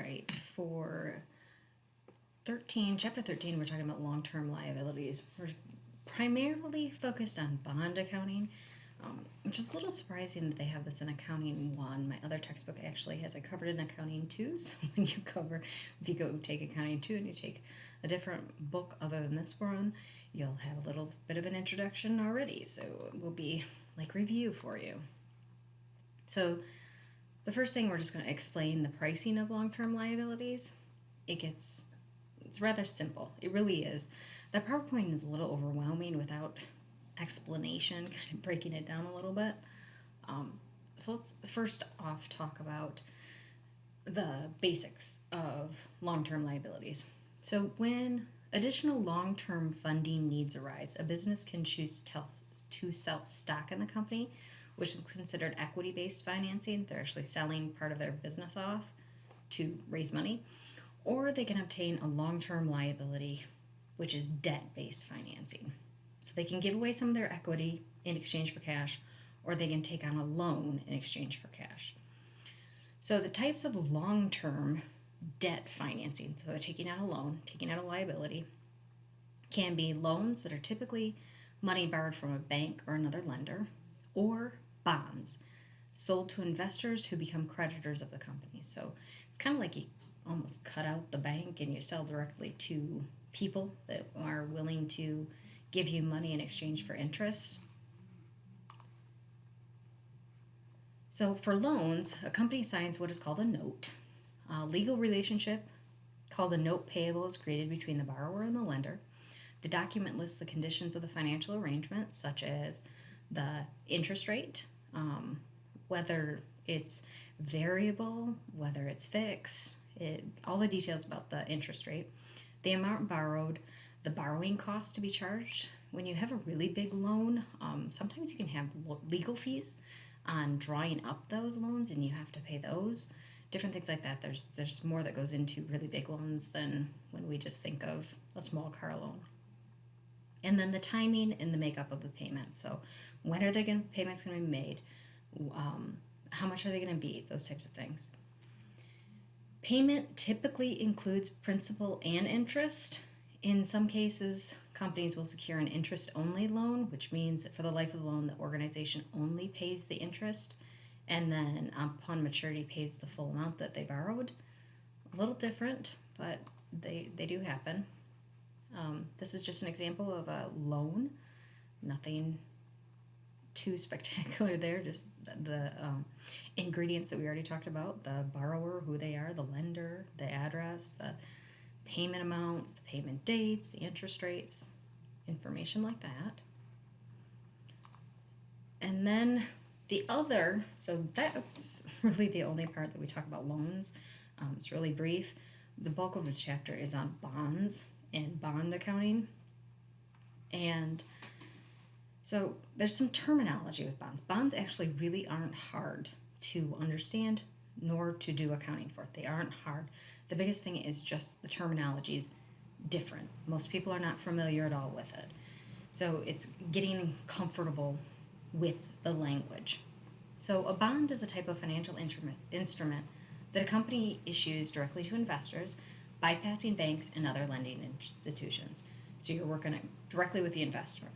right, for chapter 13, we're talking about long-term liabilities. We're primarily focused on bond accounting, which is a little surprising that they have this in accounting 1. My other textbook actually has it covered in accounting 2. So if you go take accounting 2 and you take a different book other than this one, you'll have a little bit of an introduction already. So it will be like review for you. So the first thing, we're just going to explain the pricing of long-term liabilities. It's rather simple. It really is. That PowerPoint is a little overwhelming without explanation, kind of breaking it down a little bit. So let's first off talk about the basics of long-term liabilities. So when additional long-term funding needs arise, a business can choose to sell stock in the company, which is considered equity-based financing. They're actually selling part of their business off to raise money. Or they can obtain a long-term liability, which is debt-based financing. So they can give away some of their equity in exchange for cash, or they can take on a loan in exchange for cash. So the types of long-term debt financing, so they're taking out a loan, taking out a liability, can be loans that are typically money borrowed from a bank or another lender, or bonds sold to investors who become creditors of the company. So it's kind of like you almost cut out the bank and you sell directly to people that are willing to give you money in exchange for interest. So for loans, a company signs what is called a note. A legal relationship called a note payable is created between the borrower and the lender. The document lists the conditions of the financial arrangement, such as the interest rate, whether it's variable, whether it's fixed, all the details about the interest rate, the amount borrowed, the borrowing cost to be charged. When you have a really big loan, sometimes you can have legal fees on drawing up those loans, and you have to pay those. Different things like that. There's more that goes into really big loans than when we just think of a small car loan. And then the timing and the makeup of the payment. So when are payments going to be made? How much are they going to be? Those types of things. Payment typically includes principal and interest. In some cases, companies will secure an interest-only loan, which means that for the life of the loan, the organization only pays the interest, and then upon maturity pays the full amount that they borrowed. A little different, but they do happen. This is just an example of a loan. Nothing too spectacular there, just the ingredients that we already talked about: the borrower, who they are, the lender, the address, the payment amounts, the payment dates, the interest rates, information like that. And then so that's really the only part that we talk about loans. It's really brief. The bulk of the chapter is on bonds and bond accounting. And so there's some terminology with bonds. Bonds actually really aren't hard to understand nor to do accounting for. They aren't hard. The biggest thing is just the terminology is different. Most people are not familiar at all with it. So it's getting comfortable with the language. So a bond is a type of financial instrument that a company issues directly to investors, bypassing banks and other lending institutions. So you're working directly with the investor.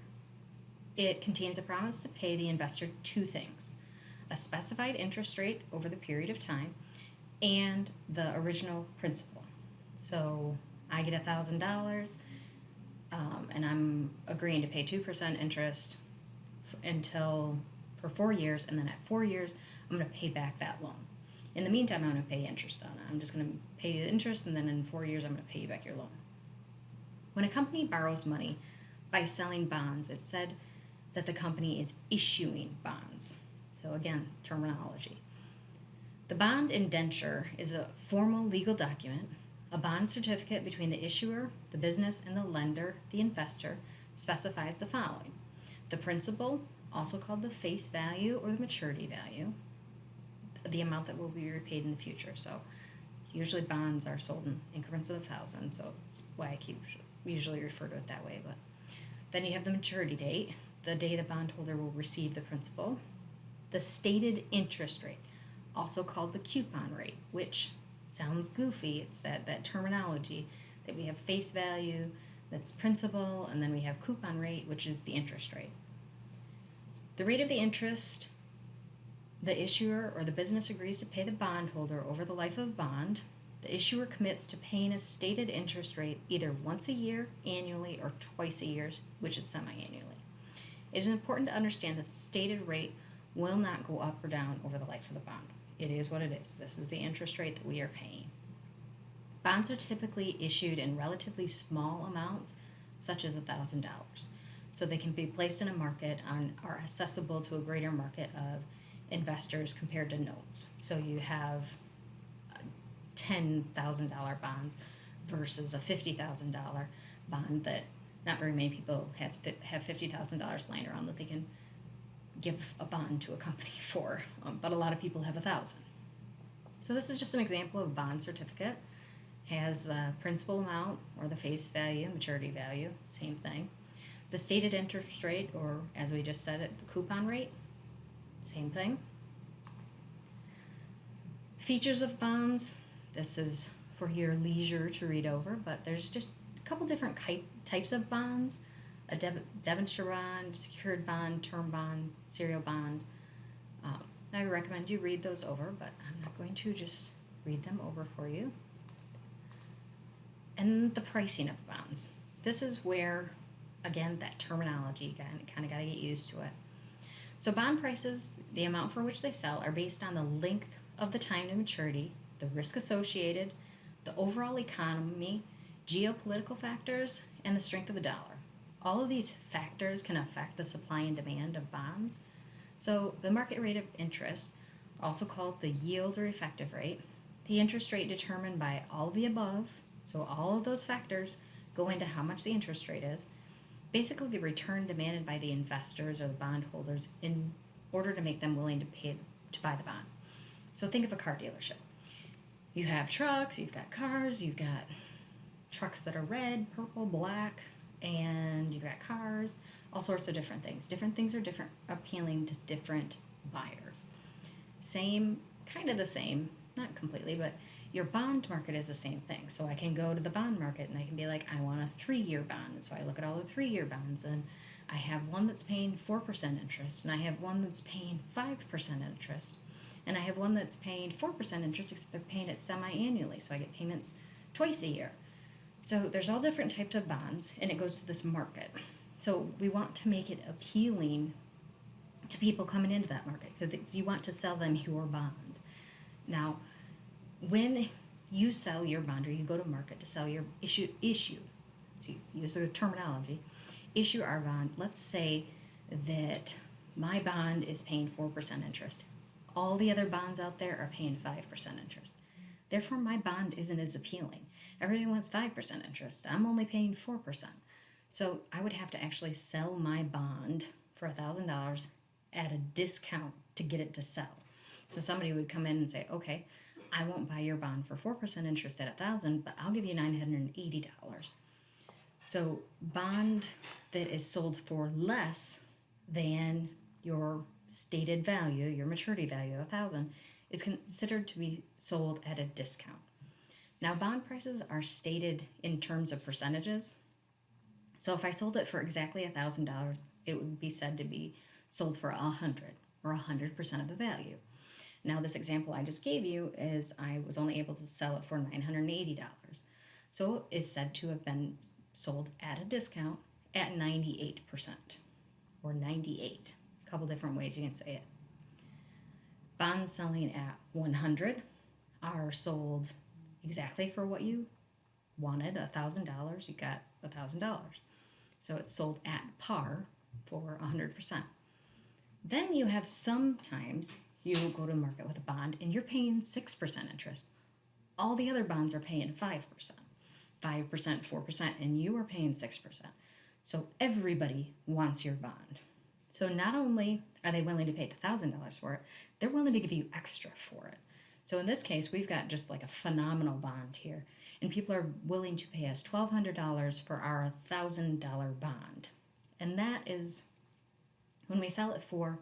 It contains a promise to pay the investor two things: a specified interest rate over the period of time and the original principal. So I get $1,000 and I'm agreeing to pay 2% interest for 4 years, and then at 4 years I'm going to pay back that loan. In the meantime, I'm going to pay interest on it. I'm just going to pay the interest, and then in 4 years I'm going to pay you back your loan. When a company borrows money by selling bonds, it's said that the company is issuing bonds. So again, terminology. The bond indenture is a formal legal document. A bond certificate between the issuer, the business, and the lender, the investor, specifies the following: the principal, also called the face value or the maturity value, the amount that will be repaid in the future. So usually bonds are sold in increments of 1,000, so that's why I usually refer to it that way. But then you have the maturity date, the day the bondholder will receive the principal, the stated interest rate, also called the coupon rate, which sounds goofy. It's that terminology that we have face value, that's principal, and then we have coupon rate, which is the interest rate. The rate of the interest the issuer or the business agrees to pay the bondholder over the life of the bond. The issuer commits to paying a stated interest rate either once a year, annually, or twice a year, which is semi-annually. It is important to understand that the stated rate will not go up or down over the life of the bond. It is what it is. This is the interest rate that we are paying. Bonds are typically issued in relatively small amounts, such as $1,000. So they can be placed in a market and are accessible to a greater market of investors compared to notes. So you have $10,000 bonds versus a $50,000 bond that not very many people have $50,000 lying around that they can give a bond to a company for, but a lot of people have 1,000. So this is just an example of a bond certificate. Has the principal amount or the face value, maturity value, same thing. The stated interest rate, or as we just said, the coupon rate, same thing. Features of bonds. This is for your leisure to read over, but there's just a couple different types of bonds. A debenture bond, secured bond, term bond, serial bond. I recommend you read those over, but I'm not going to just read them over for you. And the pricing of bonds. This is where, again, that terminology, kind of got to get used to it. So bond prices, the amount for which they sell, are based on the length of the time to maturity, the risk associated, the overall economy, geopolitical factors, and the strength of the dollar. All of these factors can affect the supply and demand of bonds. So the market rate of interest, also called the yield or effective rate, the interest rate determined by all of the above, so all of those factors go into how much the interest rate is, basically the return demanded by the investors or the bondholders in order to make them willing to buy the bond. So think of a car dealership. You have trucks, you've got cars, you've got trucks that are red, purple, black, and you've got cars, all sorts of different things. Different things are appealing to different buyers. Kind of the same, not completely, but your bond market is the same thing. So I can go to the bond market and I can be like, I want a 3-year bond. So I look at all the 3-year bonds, and I have one that's paying 4% interest, and I have one that's paying 5% interest, and I have one that's paying 4% interest, except they're paying it semi-annually. So I get payments twice a year. So there's all different types of bonds, and it goes to this market. So we want to make it appealing to people coming into that market, because you want to sell them your bond. Now, when you sell your bond, or you go to market to sell your issue, so use the terminology, issue our bond. Let's say that my bond is paying 4% interest. All the other bonds out there are paying 5% interest. Therefore, my bond isn't as appealing. Everyone wants 5% interest. I'm only paying 4%. So I would have to actually sell my bond for $1,000 at a discount to get it to sell. So somebody would come in and say, okay, I won't buy your bond for 4% interest at $1,000, but I'll give you $980. So bond that is sold for less than your stated value, your maturity value of $1,000, is considered to be sold at a discount. Now, bond prices are stated in terms of percentages. So if I sold it for exactly $1,000, it would be said to be sold for $100, or 100% of the value. Now, this example I just gave you is I was only able to sell it for $980. So it is said to have been sold at a discount at 98%, or 98. A couple different ways you can say it. Bonds selling at 100 are sold exactly for what you wanted, $1,000. You got $1,000. So it's sold at par for 100%. Then you have sometimes you go to market with a bond and you're paying 6% interest. All the other bonds are paying 5%, 4%, and you are paying 6%. So everybody wants your bond. So not only are they willing to pay $1,000 for it, they're willing to give you extra for it. So in this case, we've got just like a phenomenal bond here. And people are willing to pay us $1,200 for our $1,000 bond. And that is, when we sell it for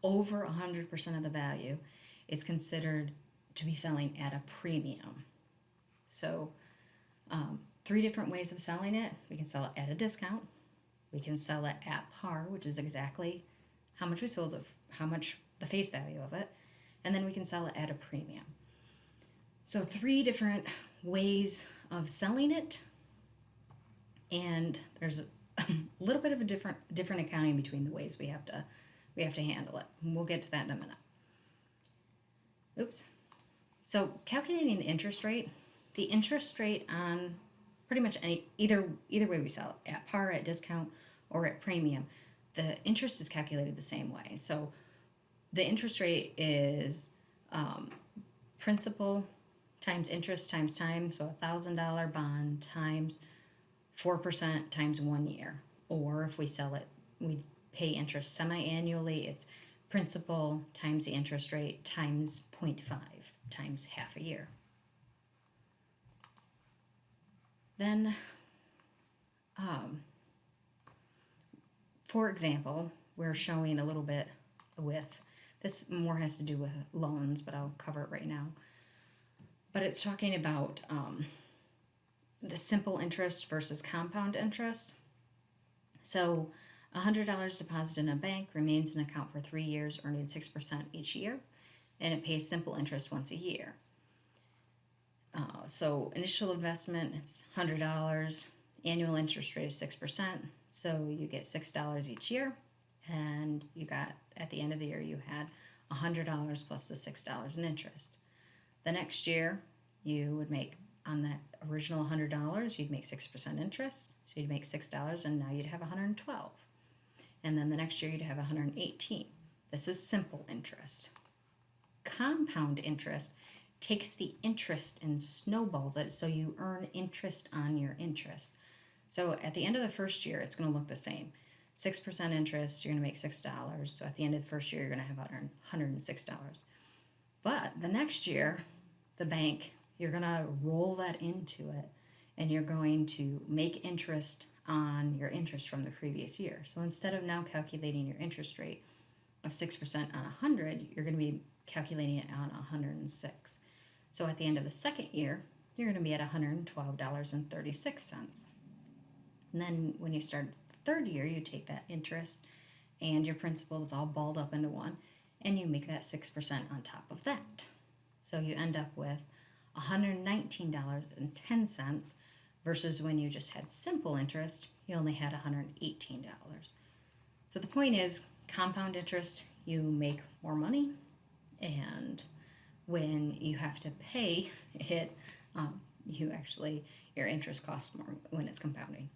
over 100% of the value, it's considered to be selling at a premium. So 3 different ways of selling it. We can sell it at a discount. We can sell it at par, which is exactly how much we sold it, how much the face value of it. And then we can sell it at a premium. So 3 different ways of selling it. And there's a little bit of a different accounting between the ways we have to handle it. And we'll get to that in a minute. Oops. So calculating the interest rate on pretty much either way we sell it, at par, at discount, or at premium, the interest is calculated the same way. So the interest rate is principal times interest times time. So $1,000 bond times 4% times 1 year. Or if we sell it, we pay interest semi-annually, it's principal times the interest rate times 0.5 times half a year. Then, for example, we're showing a little bit with, this more has to do with loans, but I'll cover it right now. But it's talking about the simple interest versus compound interest. So $100 deposited in a bank remains in account for 3 years, earning 6% each year, and it pays simple interest once a year. So initial investment, it's $100, annual interest rate is 6%, so you get $6 each year, and you got, at the end of the year, you had $100 plus the $6 in interest. The next year, you would make, on that original $100, you'd make 6% interest, so you'd make $6, and now you'd have $112. And then the next year, you'd have $118. This is simple interest. Compound interest takes the interest and snowballs it, so you earn interest on your interest. So at the end of the first year, it's going to look the same. 6% interest, you're going to make $6. So at the end of the first year, you're going to have $106. But the next year, the bank, you're going to roll that into it, and you're going to make interest on your interest from the previous year. So instead of now calculating your interest rate of 6% on 100, you're going to be calculating it on 106. So at the end of the second year, you're going to be at $112.36. And then when you start the third year, you take that interest and your principal is all balled up into one, and you make that 6% on top of that. So you end up with $119.10 versus when you just had simple interest, you only had $118. So the point is, compound interest, you make more money, and when you have to pay it, your interest costs more when it's compounding.